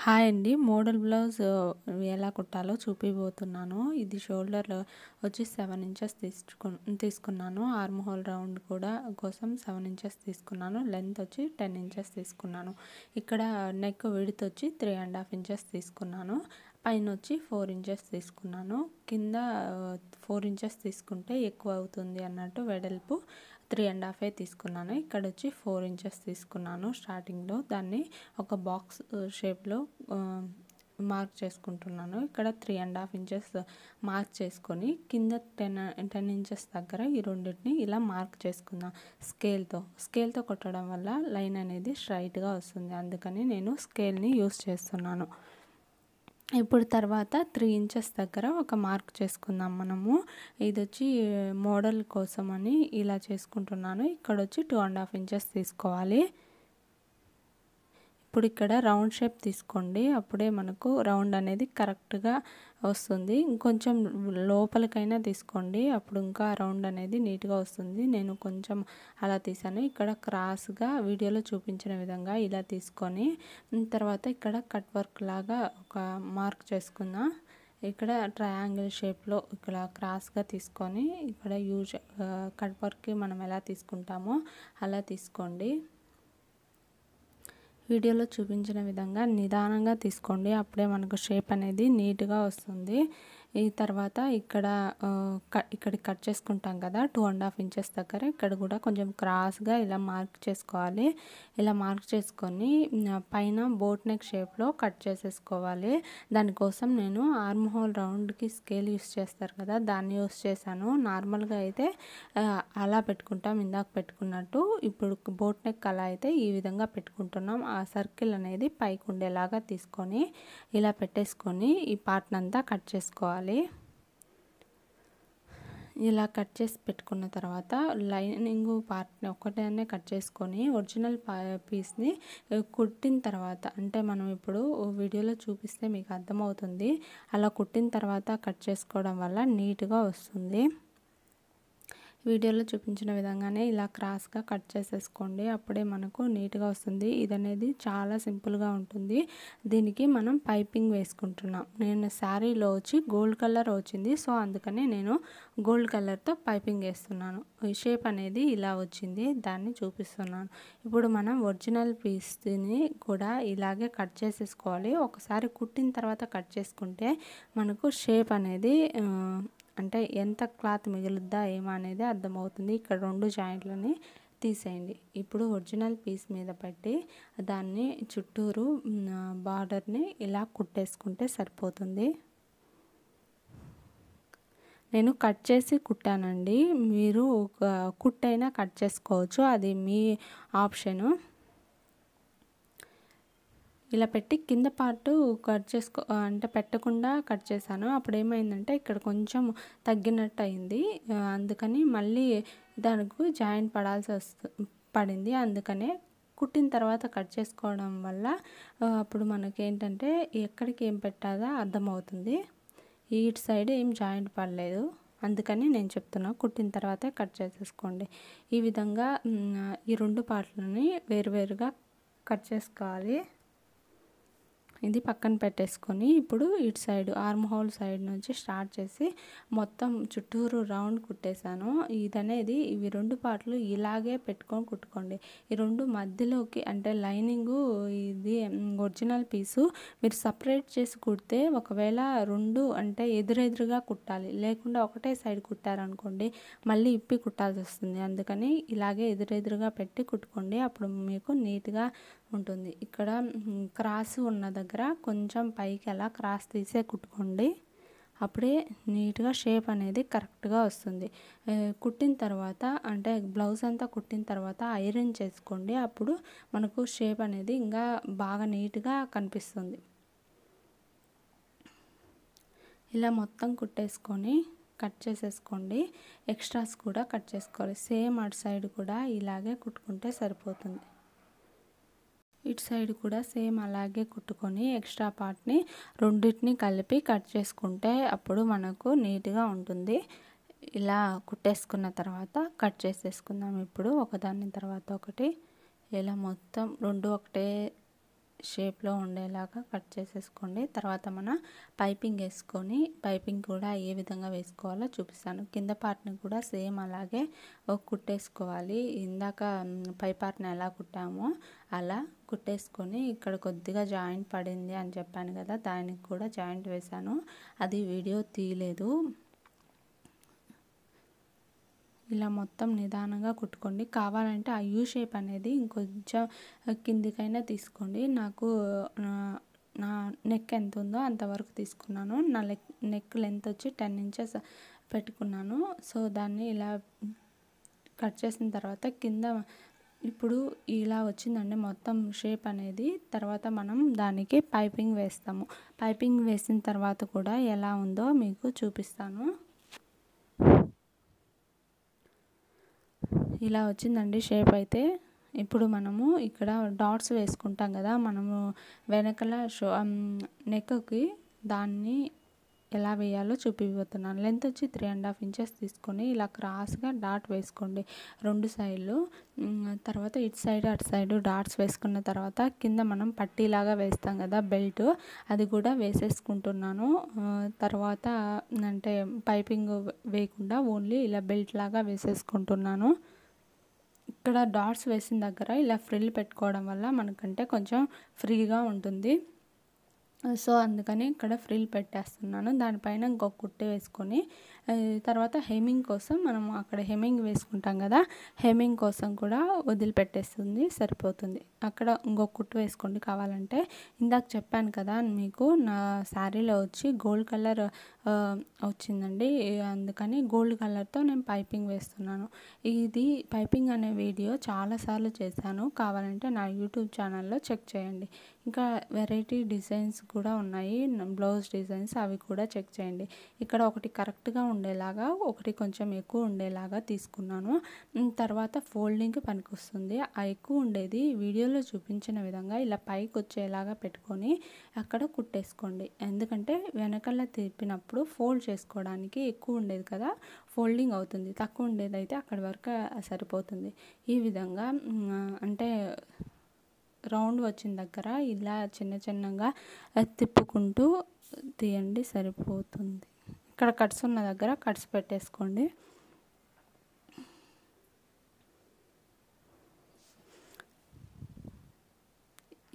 Hi అండి. Model blouse ఎలా కుట్టాలో చూపిబోతున్నాను. ఇది షోల్డర్ వచ్చి 7 ఇంచెస్ తీసుకున్నాను. ఆర్మ్ హోల్ రౌండ్ కూడా కోసం 7 ఇంచెస్ తీసుకున్నాను. లెంత్ వచ్చి 10 ఇంచెస్ తీసుకున్నాను. ఇక్కడ నెక్ విడ్త్ వచ్చి 3.5 ఇంచెస్ తీసుకున్నాను. పైన వచ్చి 4 ఇంచెస్ తీసుకున్నాను. కింద 4 ఇంచెస్ తీసుకుంటే ఎక్కువ అవుతుంది అన్నట్టు వెడల్పు 3.5 తీసుకున్నాను. ఇక్కడ వచ్చి 4 ఇంచెస్ తీసుకున్నాను. స్టార్టింగ్లో దాన్ని ఒక బాక్స్ షేప్లో మార్క్ చేసుకుంటున్నాను. ఇక్కడ 3.5 ఇంచెస్ మార్క్ చేసుకొని కింద 10 ఇంచెస్ దగ్గర ఈ రెండింటిని ఇలా మార్క్ చేసుకుందాం. స్కేల్తో కొట్టడం వల్ల లైన్ అనేది స్ట్రైట్గా వస్తుంది. అందుకని నేను స్కేల్ని యూస్ చేస్తున్నాను. ఇప్పుడు తర్వాత 3 ఇంచెస్ దగ్గర ఒక మార్క్ చేసుకుందాం మనము. ఇది వచ్చి మోడల్ కోసం అని ఇలా చేసుకుంటున్నాను. ఇక్కడ వచ్చి 2.5 ఇంచెస్ తీసుకోవాలి. ఇప్పుడు ఇక్కడ రౌండ్ షేప్ తీసుకోండి. అప్పుడే మనకు రౌండ్ అనేది కరెక్ట్గా వస్తుంది. ఇంకొంచెం లోపలికైనా తీసుకోండి, అప్పుడు ఇంకా రౌండ్ అనేది నీట్గా వస్తుంది. నేను కొంచెం అలా తీసాను. ఇక్కడ క్రాస్గా వీడియోలో చూపించిన విధంగా ఇలా తీసుకొని తర్వాత ఇక్కడ కట్ వర్క్ లాగా ఒక మార్క్ చేసుకుందాం. ఇక్కడ ట్రయాంగిల్ షేప్లో ఇక్కడ క్రాస్గా తీసుకొని ఇక్కడ కట్ వర్క్కి మనం ఎలా తీసుకుంటామో అలా తీసుకోండి. వీడియోలో చూపించిన విధంగా నిదానంగా తీసుకోండి. అప్పుడే మనకు షేప్ అనేది నీట్గా వస్తుంది. ఈ తర్వాత ఇక్కడ కట్ చేసుకుంటాం కదా 2.5 ఇంచెస్ దగ్గర ఇక్కడ కూడా కొంచెం క్రాస్గా ఇలా మార్క్ చేసుకోవాలి. ఇలా మార్క్ చేసుకొని పైన బోట్ నెక్ షేప్లో కట్ చేసేసుకోవాలి. దానికోసం నేను ఆర్మ్ హోల్ రౌండ్కి స్కేల్ యూస్ చేస్తారు కదా, దాన్ని యూస్ చేశాను. నార్మల్గా అయితే అలా పెట్టుకుంటాం, ఇందాక పెట్టుకున్నట్టు. ఇప్పుడు బోట్ నెక్ అలా అయితే ఈ విధంగా పెట్టుకుంటున్నాం. ఆ సర్కిల్ అనేది పైకి ఉండేలాగా తీసుకొని ఇలా పెట్టేసుకొని ఈ పార్ట్ అంతా కట్ చేసుకోవాలి. ఇలా కట్ చేసి పెట్టుకున్న తర్వాత లైనింగ్ పార్ట్ని ఒక్కటే కట్ చేసుకొని ఒరిజినల్ పీస్ని కుట్టిన తర్వాత, అంటే మనం ఇప్పుడు వీడియోలో చూపిస్తే మీకు అర్థమవుతుంది. అలా కుట్టిన తర్వాత కట్ చేసుకోవడం వల్ల నీట్గా వస్తుంది. వీడియోలో చూపించిన విధంగానే ఇలా క్రాస్గా కట్ చేసేసుకోండి. అప్పుడే మనకు నీట్గా వస్తుంది. ఇది అనేది చాలా సింపుల్గా ఉంటుంది. దీనికి మనం పైపింగ్ వేసుకుంటున్నాం. నేను శారీలో వచ్చి గోల్డ్ కలర్ వచ్చింది, సో అందుకని నేను గోల్డ్ కలర్తో పైపింగ్ వేస్తున్నాను. ఈ షేప్ అనేది ఇలా వచ్చింది, దాన్ని చూపిస్తున్నాను. ఇప్పుడు మనం ఒరిజినల్ పీస్ని కూడా ఇలాగే కట్ చేసేసుకోవాలి. ఒకసారి కుట్టిన తర్వాత కట్ చేసుకుంటే మనకు షేప్ అనేది అంటే ఎంత క్లాత్ మిగులుద్దా ఏమో అనేది అర్థమవుతుంది. ఇక్కడ 2 జాయింట్లని తీసేయండి. ఇప్పుడు ఒరిజినల్ పీస్ మీద పెట్టి దాన్ని చుట్టూరు బార్డర్ని ఇలా కుట్టేసుకుంటే సరిపోతుంది. నేను కట్ చేసి కుట్టానండి. మీరు కుట్టైనా కట్ చేసుకోవచ్చు, అది మీ ఆప్షను. ఇలా పెట్టి కింద పార్ట్ కట్ అంటే పెట్టకుండా కట్ చేశాను. అప్పుడు ఏమైందంటే ఇక్కడ కొంచెం తగ్గినట్టు అయింది. అందుకని మళ్ళీ దానికి జాయింట్ పడింది. అందుకనే కుట్టిన తర్వాత కట్ చేసుకోవడం వల్ల అప్పుడు మనకేంటంటే ఎక్కడికి ఏం పెట్టాలో అర్థమవుతుంది. ఇటు సైడ్ ఏం జాయింట్ పడలేదు, అందుకని నేను చెప్తున్నా కుట్టిన తర్వాతే కట్ చేసేసుకోండి. ఈ విధంగా ఈ 2 పార్ట్లని వేరువేరుగా కట్ చేసుకోవాలి. ఇది పక్కన పెట్టేసుకొని ఇప్పుడు ఇటు సైడ్ ఆర్మ్ హోల్ సైడ్ నుంచి స్టార్ట్ చేసి మొత్తం చుట్టూరు రౌండ్ కుట్టేశాను. ఇదనేది ఇవి 2 పార్ట్లు ఇలాగే పెట్టుకొని కుట్టుకోండి. ఈ 2 మధ్యలోకి అంటే లైనింగు ఇది ఒరిజినల్ పీసు మీరు సపరేట్ చేసి కుడితే ఒకవేళ 2 అంటే ఎదురెదురుగా కుట్టాలి, లేకుండా ఒకటే సైడ్ కుట్టారనుకోండి మళ్ళీ ఇప్పి కుట్టాల్సి వస్తుంది. అందుకని ఇలాగే ఎదురెదురుగా పెట్టి కుట్టుకోండి, అప్పుడు మీకు నీట్గా ఉంటుంది. ఇక్కడ క్రాస్ ఉన్న దగ్గర కొంచెం పైకి అలా క్రాస్ తీసే కుట్టుకోండి, అప్పుడే నీట్గా షేప్ అనేది కరెక్ట్గా వస్తుంది. కుట్టిన తర్వాత అంటే బ్లౌజ్ అంతా కుట్టిన తర్వాత ఐరన్ చేసుకోండి, అప్పుడు మనకు షేప్ అనేది ఇంకా బాగా నీట్గా కనిపిస్తుంది. ఇలా మొత్తం కుట్టేసుకొని కట్ చేసేసుకోండి. ఎక్స్ట్రాస్ కూడా కట్ చేసుకోవాలి. సేమ్ అటు సైడ్ కూడా ఇలాగే కుట్టుకుంటే సరిపోతుంది. ఇటు సైడ్ కూడా సేమ్ అలాగే కుట్టుకొని ఎక్స్ట్రా పార్ట్ని రెండింటిని కలిపి కట్ చేసుకుంటే అప్పుడు మనకు నీట్గా ఉంటుంది. ఇలా కుట్టేసుకున్న తర్వాత కట్ చేసేసుకుందాం. ఇప్పుడు ఒకదాని తర్వాత ఒకటి ఇలా మొత్తం 2 ఒకటే షేప్లో ఉండేలాగా కట్ చేసేసుకోండి. తర్వాత మన పైపింగ్ వేసుకొని పైపింగ్ కూడా ఏ విధంగా వేసుకోవాలో చూపిస్తాను. కింద పార్ట్ని కూడా సేమ్ అలాగే కుట్టేసుకోవాలి. ఇందాక పై పార్ట్ని ఎలా కుట్టామో అలా కుట్టేసుకొని ఇక్కడ కొద్దిగా జాయింట్ పడింది అని చెప్పాను కదా, దానికి కూడా జాయింట్ వేశాను. అది వీడియో తీయలేదు. ఇలా మొత్తం నిదానంగా కుట్టుకోండి. కావాలంటే ఆ యూ షేప్ అనేది ఇంకొంచెం కిందికైనా తీసుకోండి. నాకు నా నెక్ ఎంత ఉందో అంతవరకు తీసుకున్నాను. నా నెక్ లెంత్ వచ్చి 10 ఇంచెస్ పెట్టుకున్నాను. సో దాన్ని ఇలా కట్ చేసిన తర్వాత కింద ఇప్పుడు ఇలా వచ్చిందండి మొత్తం షేప్ అనేది. తర్వాత మనం దానికి పైపింగ్ వేస్తాము. పైపింగ్ వేసిన తర్వాత కూడా ఎలా ఉందో మీకు చూపిస్తాను. ఇలా వచ్చిందండి షేప్ అయితే. ఇప్పుడు మనము ఇక్కడ డాట్స్ వేసుకుంటాం కదా, మనము వెనకల నెక్కి దాన్ని ఎలా వేయాలో చూపిపోతున్నాను. లెంత్ వచ్చి 3.5 ఇంచెస్ తీసుకొని ఇలా క్రాస్గా డాట్ వేసుకోండి 2 సైడ్లు. తర్వాత ఇటు సైడ్ అటు సైడ్ డాట్స్ వేసుకున్న తర్వాత కింద మనం పట్టీలాగా వేస్తాం కదా బెల్ట్, అది కూడా వేసేసుకుంటున్నాను. తర్వాత అంటే పైపింగ్ వేయకుండా ఓన్లీ ఇలా బెల్ట్ లాగా వేసేసుకుంటున్నాను. ఇక్కడ డాట్స్ వేసిన దగ్గర ఇలా ఫ్రిల్ పెట్టుకోవడం వల్ల మనకంటే కొంచెం ఫ్రీగా ఉంటుంది. సో అందుకని ఇక్కడ ఫ్రిల్ పెట్టేస్తున్నాను. దానిపైన ఇంకొక కుట్టు వేసుకొని తర్వాత హెమ్మింగ్ కోసం మనం అక్కడ హెమ్మింగ్ వేసుకుంటాం కదా, హెమ్మింగ్ కోసం కూడా వదిలిపెట్టేస్తుంది, సరిపోతుంది. అక్కడ ఇంకొక కుట్టు వేసుకోండి కావాలంటే. ఇందాక చెప్పాను కదా మీకు నా శారీలో వచ్చి గోల్డ్ కలర్ వచ్చిందండి, అందుకని గోల్డ్ కలర్తో నేను పైపింగ్ వేస్తున్నాను. ఇది పైపింగ్ అనే వీడియో చాలాసార్లు చేశాను, కావాలంటే నా యూట్యూబ్ ఛానల్లో చెక్ చేయండి. ఇంకా వెరైటీ డిజైన్స్ కూడా ఉన్నాయి, బ్లౌజ్ డిజైన్స్, అవి కూడా చెక్ చేయండి. ఇక్కడ ఒకటి కరెక్ట్గా ఉండేలాగా, ఒకటి కొంచెం ఎక్కువ ఉండేలాగా తీసుకున్నాను. తర్వాత ఫోల్డింగ్కి పనికొస్తుంది. ఆ ఎక్కువ ఉండేది వీడియోలో చూపించిన విధంగా ఇలా పైకి వచ్చేలాగా పెట్టుకొని అక్కడ కుట్టేసుకోండి. ఎందుకంటే వెనకాల తిప్పినప్పుడు ఫోల్డ్ చేసుకోవడానికి ఎక్కువ ఉండేది కదా ఫోల్డింగ్ అవుతుంది, తక్కువ ఉండేది అయితే అక్కడి వరకు సరిపోతుంది. ఈ విధంగా అంటే రౌండ్ వచ్చిన దగ్గర ఇలా చిన్న చిన్నగా తిప్పుకుంటూ తీయండి, సరిపోతుంది. ఇక్కడ కట్స్ ఉన్న దగ్గర కట్స్ పెట్టేసుకోండి.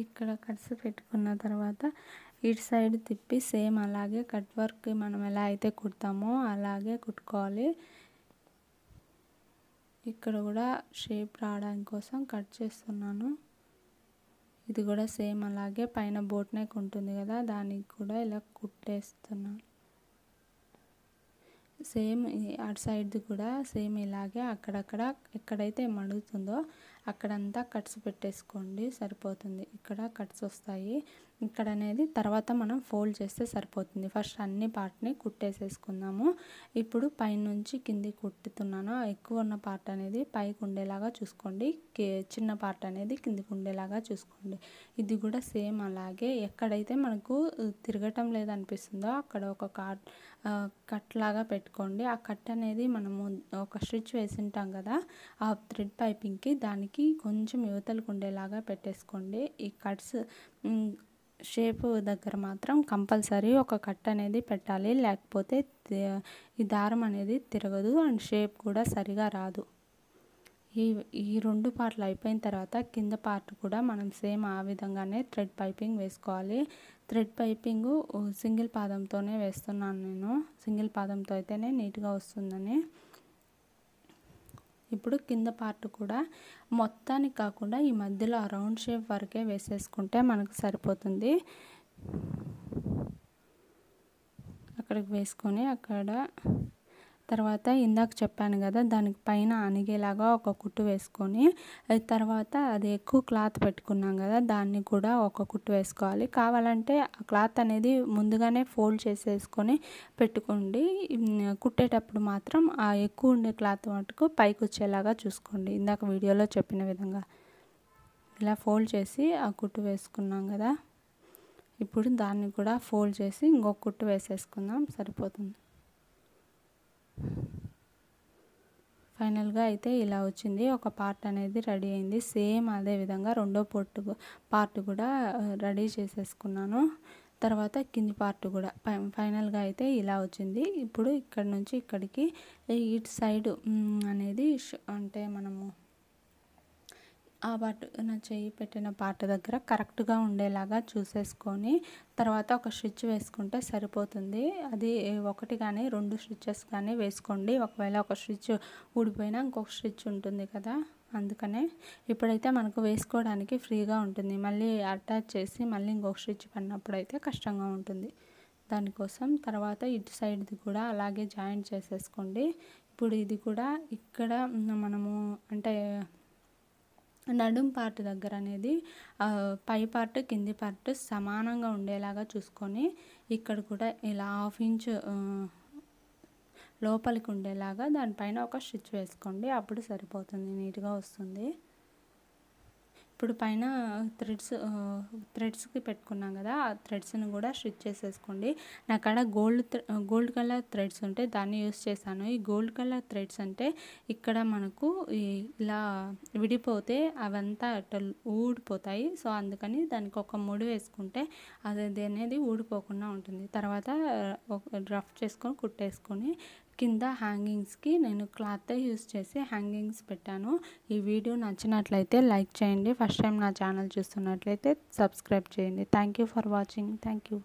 ఇక్కడ కట్స్ పెట్టుకున్న తర్వాత ఇటు సైడ్ తిప్పి సేమ్ అలాగే కట్ వర్క్ మనం ఎలా అయితే కుడతామో అలాగే కుట్టుకోవాలి. ఇక్కడ కూడా షేప్ రావడానికి కోసం కట్ చేస్తున్నాను. ఇది కూడా సేమ్ అలాగే పైన బోట్ నెక్ ఉంటుంది కదా, దానికి కూడా ఇలా కుట్టేస్తున్నాను. సేమ్ అటు సైడ్ది కూడా సేమ్ ఇలాగే అక్కడక్కడ ఎక్కడైతే మడుగుతుందో అక్కడంతా కట్స్ పెట్టేసుకోండి, సరిపోతుంది. ఇక్కడ కట్స్ వస్తాయి, ఇక్కడ అనేది తర్వాత మనం ఫోల్డ్ చేస్తే సరిపోతుంది. ఫస్ట్ అన్ని పార్ట్ని కుట్టేసేసుకుందాము. ఇప్పుడు పైనుంచి కింది కుట్టుతున్నాను. ఎక్కువ ఉన్న పార్ట్ అనేది పైకి ఉండేలాగా చూసుకోండి, చిన్న పార్ట్ అనేది కిందికి ఉండేలాగా చూసుకోండి. ఇది కూడా సేమ్ అలాగే ఎక్కడైతే మనకు తిరగటం లేదనిపిస్తుందో అక్కడ ఒక కట్ లాగా పెట్టుకోండి. ఆ కట్ అనేది మనము ఒక స్టిచ్ వేసింటాం కదా ఆ థ్రెడ్ పైపింగ్కి, దానికి కొంచెం యువతలకు ఉండేలాగా పెట్టేసుకోండి. ఈ కట్స్ షేప్ దగ్గర మాత్రం కంపల్సరీ ఒక కట్ అనేది పెట్టాలి, లేకపోతే ఈ దారం అనేది తిరగదు అండ్ షేప్ కూడా సరిగా రాదు. ఈ 2 పార్ట్లు అయిపోయిన తర్వాత కింద పార్ట్ కూడా మనం సేమ్ ఆ విధంగానే థ్రెడ్ పైపింగ్ వేసుకోవాలి. థ్రెడ్ పైపింగ్ సింగిల్ పాదంతోనే వేస్తున్నాను నేను, సింగిల్ పాదంతో అయితేనే నీట్గా వస్తుందని. ఇప్పుడు కింద పార్ట్ కూడా మొత్తానికి కాకుండా ఈ మధ్యలో ఆ రౌండ్ షేప్ వరకే వేసేసుకుంటే మనకు సరిపోతుంది. అక్కడికి వేసుకొని అక్కడ తర్వాత ఇందాక చెప్పాను కదా దానికి పైన అణిగేలాగా ఒక కుట్టు వేసుకొని తర్వాత అది ఎక్కువ క్లాత్ పెట్టుకున్నాం కదా దాన్ని కూడా ఒక కుట్టు వేసుకోవాలి. కావాలంటే ఆ క్లాత్ అనేది ముందుగానే ఫోల్డ్ చేసేసుకొని పెట్టుకోండి. కుట్టేటప్పుడు మాత్రం ఆ ఎక్కువ ఉండే క్లాత్ మటుకు పైకి వచ్చేలాగా చూసుకోండి. ఇందాక వీడియోలో చెప్పిన విధంగా ఇలా ఫోల్డ్ చేసి ఆ కుట్టు వేసుకున్నాం కదా, ఇప్పుడు దాన్ని కూడా ఫోల్డ్ చేసి ఇంకొక కుట్టు వేసేసుకుందాం, సరిపోతుంది. ఫైనల్గా అయితే ఇలా వచ్చింది. ఒక పార్ట్ అనేది రెడీ అయింది. సేమ్ అదే విధంగా రెండో పార్ట్ కూడా రెడీ చేసేసుకున్నాను. తర్వాత కింది పార్ట్ కూడా ఫైనల్గా అయితే ఇలా వచ్చింది. ఇప్పుడు ఇక్కడ నుంచి ఇక్కడికి ఇటు సైడ్ అనేది అంటే మనము ఆ పార్ట్ నా చెయ్యి పెట్టిన పార్ట్ దగ్గర కరెక్ట్గా ఉండేలాగా చూసేసుకొని తర్వాత ఒక స్టిచ్ వేసుకుంటే సరిపోతుంది. అది ఒకటి కానీ 2 స్టిచ్చెస్ కానీ వేసుకోండి. ఒకవేళ ఒక స్టిచ్ ఊడిపోయినా ఇంకొక స్టిచ్ ఉంటుంది కదా, అందుకనే ఇప్పుడైతే మనకు వేసుకోవడానికి ఫ్రీగా ఉంటుంది. మళ్ళీ అటాచ్ చేసి మళ్ళీ ఇంకొక స్టిచ్ పడినప్పుడు అయితే కష్టంగా ఉంటుంది. దానికోసం తర్వాత ఇటు సైడ్ది కూడా అలాగే జాయింట్ చేసేసుకోండి. ఇప్పుడు ఇది కూడా ఇక్కడ మనము అంటే నడుం పార్ట్ దగ్గర అనేది పై పార్ట్ కింది పార్ట్ సమానంగా ఉండేలాగా చూసుకొని ఇక్కడ కూడా ఇలా 1/2 ఇంచ్ లోపలికి ఉండేలాగా దానిపైన ఒక స్టిచ్ వేసుకోండి. అప్పుడు సరిపోతుంది, నీట్గా వస్తుంది. ఇప్పుడు పైన థ్రెడ్స్కి పెట్టుకున్నాం కదా, ఆ థ్రెడ్స్ని కూడా స్టిచ్ చేసేసుకోండి. నా కాడ గోల్డ్ కలర్ థ్రెడ్స్ ఉంటే దాన్ని యూస్ చేశాను. ఈ గోల్డ్ కలర్ థ్రెడ్స్ అంటే ఇక్కడ మనకు ఇలా విడిపోతే అవంతా ఊడిపోతాయి. సో అందుకని దానికి ఒక ముడి వేసుకుంటే అది అనేది ఊడిపోకుండా ఉంటుంది. తర్వాత రఫ్ చేసుకొని కుట్టేసుకొని కింద హ్యాంగింగ్స్కి నేను క్లాత్ యూస్ చేసి హ్యాంగింగ్స్ పెట్టాను. ఈ వీడియో నచ్చినట్లయితే లైక్ చేయండి. ఫస్ట్ టైం నా ఛానల్ చూస్తున్నట్లయితే సబ్స్క్రైబ్ చేయండి. Thank you for watching. Thank you.